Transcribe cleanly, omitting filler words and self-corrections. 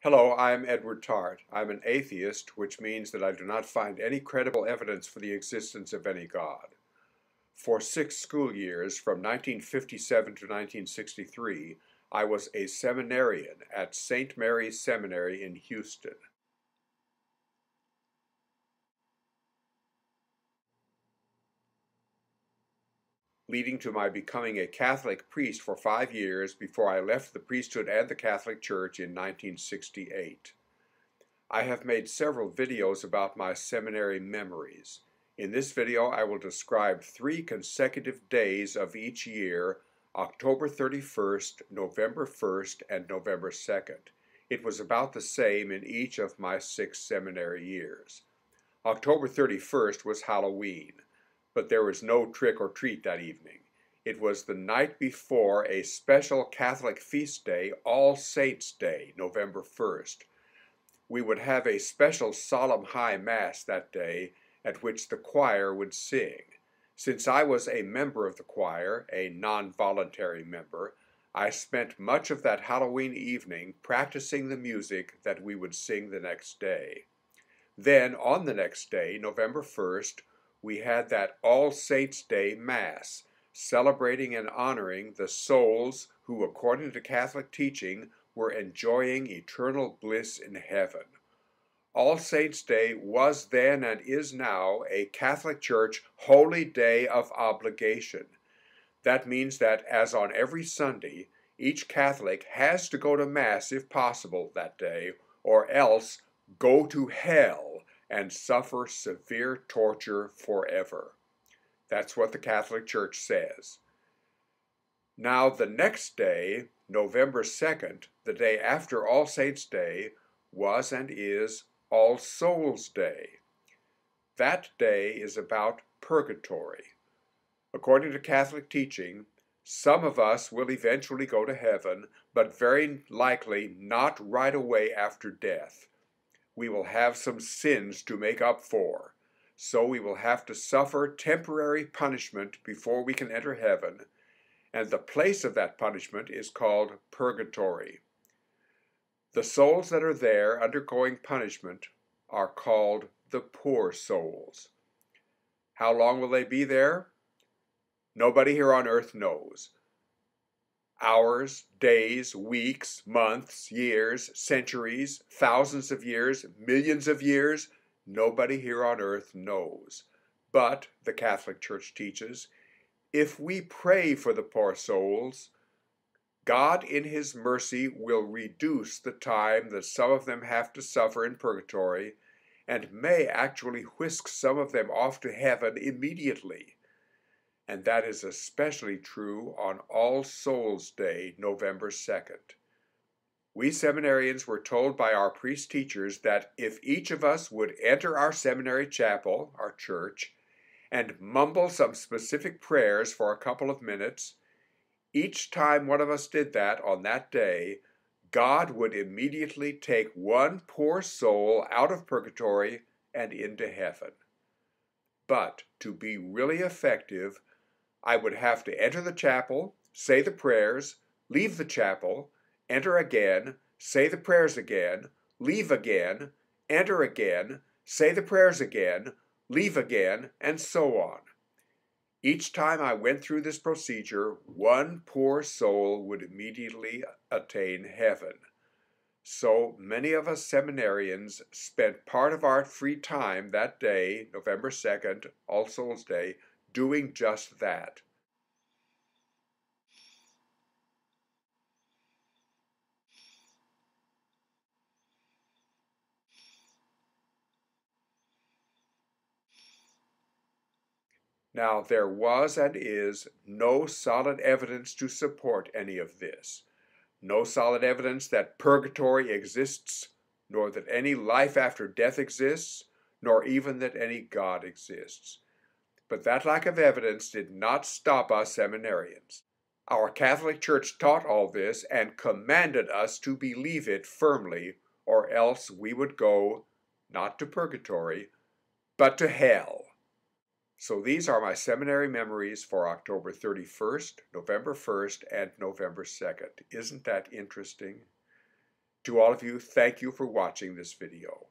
Hello, I'm Tarte. I'm an atheist, which means that I do not find any credible evidence for the existence of any God. For 6 school years, from 1957 to 1963, I was a seminarian at St. Mary's Seminary in Houston. Leading to my becoming a Catholic priest for 5 years before I left the priesthood and the Catholic Church in 1968. I have made several videos about my seminary memories. In this video, I will describe 3 consecutive days of each year, October 31st, November 1st, and November 2nd. It was about the same in each of my 6 seminary years. October 31st was Halloween, but there was no trick or treat that evening. It was the night before a special Catholic feast day, All Saints' Day, November 1st. We would have a special solemn high mass that day at which the choir would sing. Since I was a member of the choir, a non-voluntary member, I spent much of that Halloween evening practicing the music that we would sing the next day. Then, on the next day, November 1st, we had that All Saints' Day Mass, celebrating and honoring the souls who, according to Catholic teaching, were enjoying eternal bliss in heaven. All Saints' Day was then and is now a Catholic Church holy day of obligation. That means that, as on every Sunday, each Catholic has to go to Mass if possible that day, or else go to hell and suffer severe torture forever. That's what the Catholic Church says. Now, the next day, November 2nd, the day after All Saints' Day, was and is All Souls' Day. That day is about purgatory. According to Catholic teaching, some of us will eventually go to heaven, but very likely not right away after death. We will have some sins to make up for, so we will have to suffer temporary punishment before we can enter heaven, and the place of that punishment is called purgatory. The souls that are there undergoing punishment are called the poor souls. How long will they be there? Nobody here on earth knows. Hours, days, weeks, months, years, centuries, thousands of years, millions of years, nobody here on earth knows. But, the Catholic Church teaches, if we pray for the poor souls, God in His mercy will reduce the time that some of them have to suffer in purgatory, and may actually whisk some of them off to heaven immediately. And that is especially true on All Souls' Day, November 2nd. We seminarians were told by our priest teachers that if each of us would enter our seminary chapel, our church, and mumble some specific prayers for a couple of minutes, each time one of us did that on that day, God would immediately take one poor soul out of purgatory and into heaven. But to be really effective, I would have to enter the chapel, say the prayers, leave the chapel, enter again, say the prayers again, leave again, enter again, say the prayers again, leave again, and so on. Each time I went through this procedure, one poor soul would immediately attain heaven. So many of us seminarians spent part of our free time that day, November 2nd, All Souls' Day, doing just that. Now, there was and is no solid evidence to support any of this. No solid evidence that purgatory exists, nor that any life after death exists, nor even that any God exists. But that lack of evidence did not stop us seminarians. Our Catholic Church taught all this and commanded us to believe it firmly, or else we would go, not to purgatory, but to hell. So these are my seminary memories for October 31st, November 1st, and November 2nd. Isn't that interesting? To all of you, thank you for watching this video.